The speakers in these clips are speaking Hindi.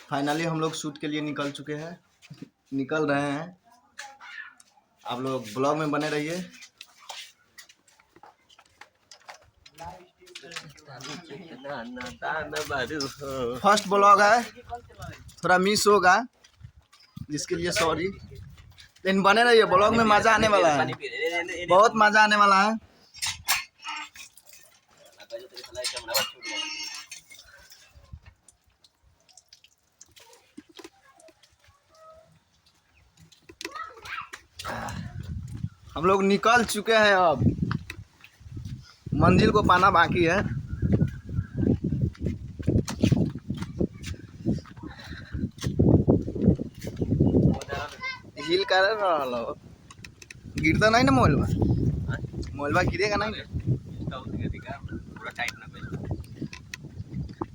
फाइनली हम लोग शूट के लिए निकल चुके हैं, निकल रहे हैं। आप लोग ब्लॉग में बने रहिए। फर्स्ट ब्लॉग है, थोड़ा मिस होगा जिसके लिए सॉरी, लेकिन बने रहिए। ब्लॉग में मजा आने वाला है, बहुत मजा आने वाला है। हम लोग निकल चुके हैं, अब मंजिल को पाना बाकी है। हिल कर गिरता नहीं ना मोबाइल गिरेगा नहीं ना।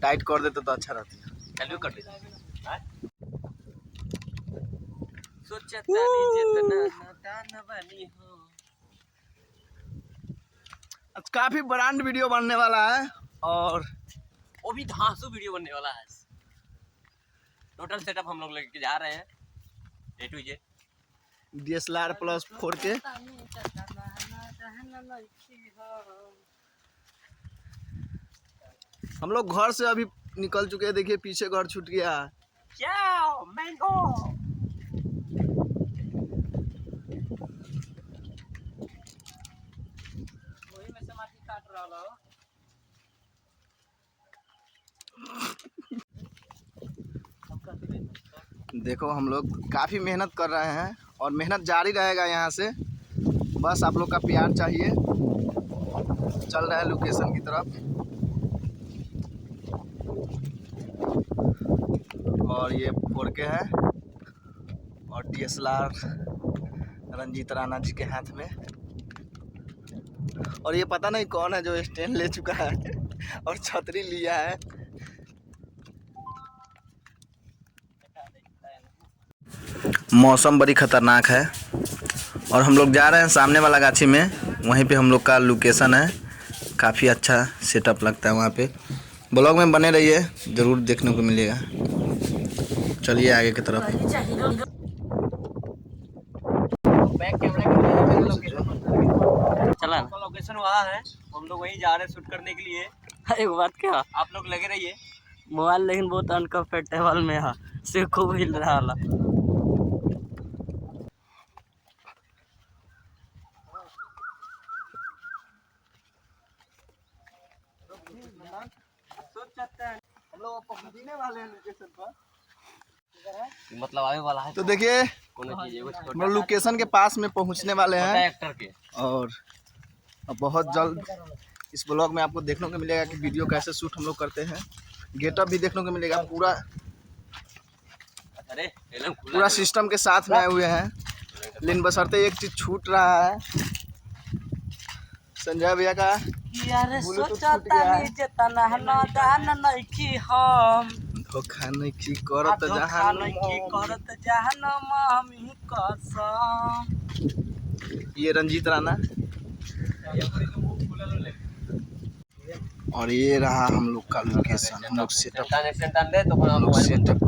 टाइट कर देते तो अच्छा रहती है। आज काफी ब्रांड वीडियो बनने वाला है और वो भी धांसू वीडियो बनने वाला है। टोटल सेटअप हम लोग लेके जा रहे हैं A to Z। DSLR plus 4K। हम लोग घर से अभी निकल चुके हैं, देखिए पीछे घर छूट गया। जाओ मैंगो। वही में से माटी काट रहा हो। देखो हम लोग काफ़ी मेहनत कर रहे हैं और मेहनत जारी रहेगा यहाँ से। बस आप लोग का प्यार चाहिए। चल रहा है लोकेशन की तरफ और ये 4K है और DSLR रंजीत राणा जी के हाथ में। और ये पता नहीं कौन है जो स्टैंड ले चुका है और छतरी लिया है। मौसम बड़ी खतरनाक है और हम लोग जा रहे हैं सामने वाला गाछी में, वहीं पे हम लोग का लोकेशन है। काफ़ी अच्छा सेटअप लगता है वहाँ पे। ब्लॉग में बने रहिए, ज़रूर देखने को मिलेगा। चलिए आगे की तरफ। चला लोकेशन वहाँ है, हम लोग वहीं जा रहे हैं शूट करने के लिए। एक बात क्या, आप लोग लगे रहिए। मोबाइल लेकिन बहुत अनकंफर्टेबल में है, से खूब हिल रहा है। हम लोग पहुंचने वाले हैं लोकेशन पर, मतलब आने वाला है। तो देखिए हम लोग लोकेशन के पास में पहुंचने वाले हैं एक्टर के। और बहुत जल्द इस ब्लॉग में आपको देखने को मिलेगा कि वीडियो कैसे शूट हम लोग करते हैं। गेटअप भी देखने को मिलेगा, पूरा सिस्टम के साथ में आए हुए हैं। लेकिन बशर्ते एक चीज छूट रहा है, संजय भैया का धोखा नहीं की करत ये रंजीत राणा। और ये रहा हम लोग का लोकेशन। हम लोग सेटअप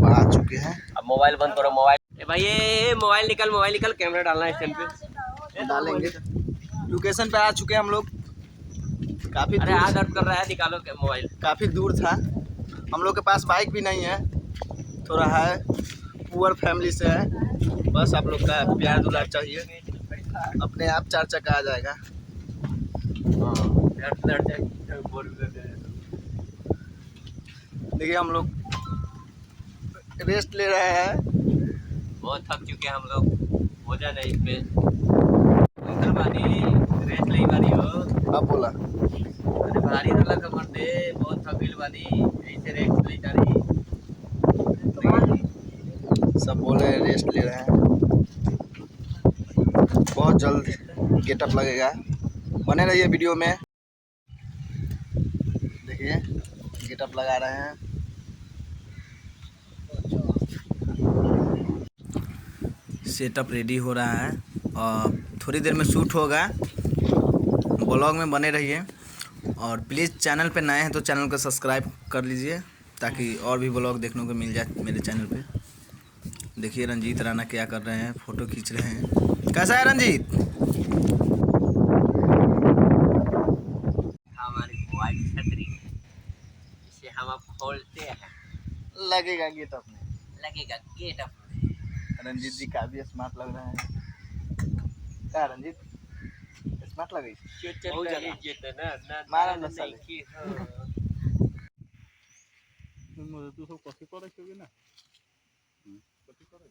आ चुके हैं। अब मोबाइल बंद करो। मोबाइल भाई ये मोबाइल निकल, कैमरा डालना है स्टैंड पे। डालेंगे। लोकेशन पे आ चुके हैं हम लोग। काफी अरे हाथ दर्द कर रहा है, निकालो मोबाइल। काफी दूर था, हम लोग के पास बाइक भी नहीं है, थोड़ा है पुअर फैमिली से है। बस आप लोग का प्यार दुलार चाहिए, अपने आप 4 चक्का आ जाएगा। देखिए हम लोग रेस्ट ले रहे हैं, बहुत थक चुके हैं हम लोग। हो जाए इसमें रेस्ट ले बानी हो। आप बोला अरे भारी तो लगा पड़ते, बहुत थक गई बानी, ऐसे रेस्ट ले जा रही। सब बोले रेस्ट ले रहे हैं। बहुत जल्द गेटअप लगेगा, बने रहिए वीडियो में। देखिए गेटअप लगा रहे हैं। सेटअप रेडी हो रहा है और थोड़ी देर में शूट होगा। ब्लॉग में बने रहिए और प्लीज़ चैनल पे नए हैं तो चैनल को सब्सक्राइब कर लीजिए। ताकि और भी ब्लॉग देखने को मिल जाए मेरे चैनल पे। देखिए रंजीत राणा क्या कर रहे हैं, फ़ोटो खींच रहे हैं। कैसा है रंजीत? हमारी व्हाइट छतरी इसे हम अब खोलते हैं, लगेगा गेट अप में, लगेगा गेट अप। रंजीत जी काफी स्मार्ट लग रहे हैं। क्या रंजीत स्मार्ट लगे? बहुत ज्यादा मारा न साले। तू सब कथी करे छबी ना कथी करे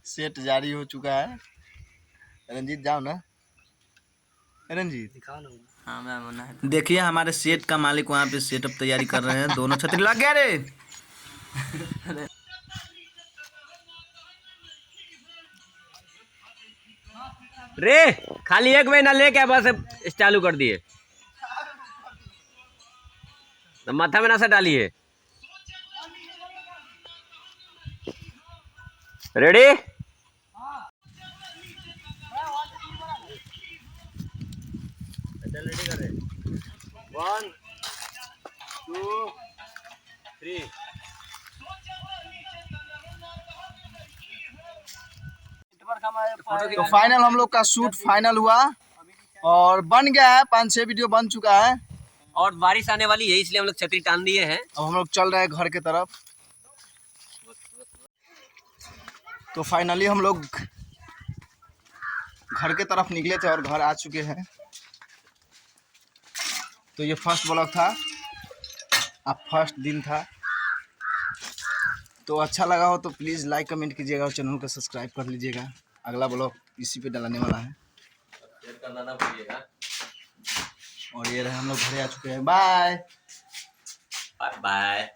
सेट जारी हो चुका है। रंजीत जाओ ना रंजीत। दिखाओ ना। हाँ मैं मना है। देखिए हमारे सेट का मालिक वहाँ पे सेटअप तैयारी कर रहे हैं। दोनों छतरी लग गया रे। रे खाली एक महीना लेके बस चालू कर दिए, तो माथा में ना से डालिए। रेडी? रेडी कर रहे 1 2 3। तो फाइनल हम लोग का शूट फाइनल हुआ और बन गया है। 5-6 वीडियो बन चुका है और बारिश आने वाली है इसलिए हम लोग छतरी टान दिए हैं। अब हम लोग चल रहे हैं घर के तरफ। तो फाइनली हम लोग घर के तरफ निकले थे और घर आ चुके हैं। तो ये फर्स्ट ब्लॉग था, अब फर्स्ट दिन था। तो अच्छा लगा हो तो प्लीज़ लाइक कमेंट कीजिएगा और चैनल को सब्सक्राइब कर लीजिएगा। अगला ब्लॉग इसी पे डालने वाला है। और ये रहे हम लोग घरे आ चुके हैं। Bye bye bye.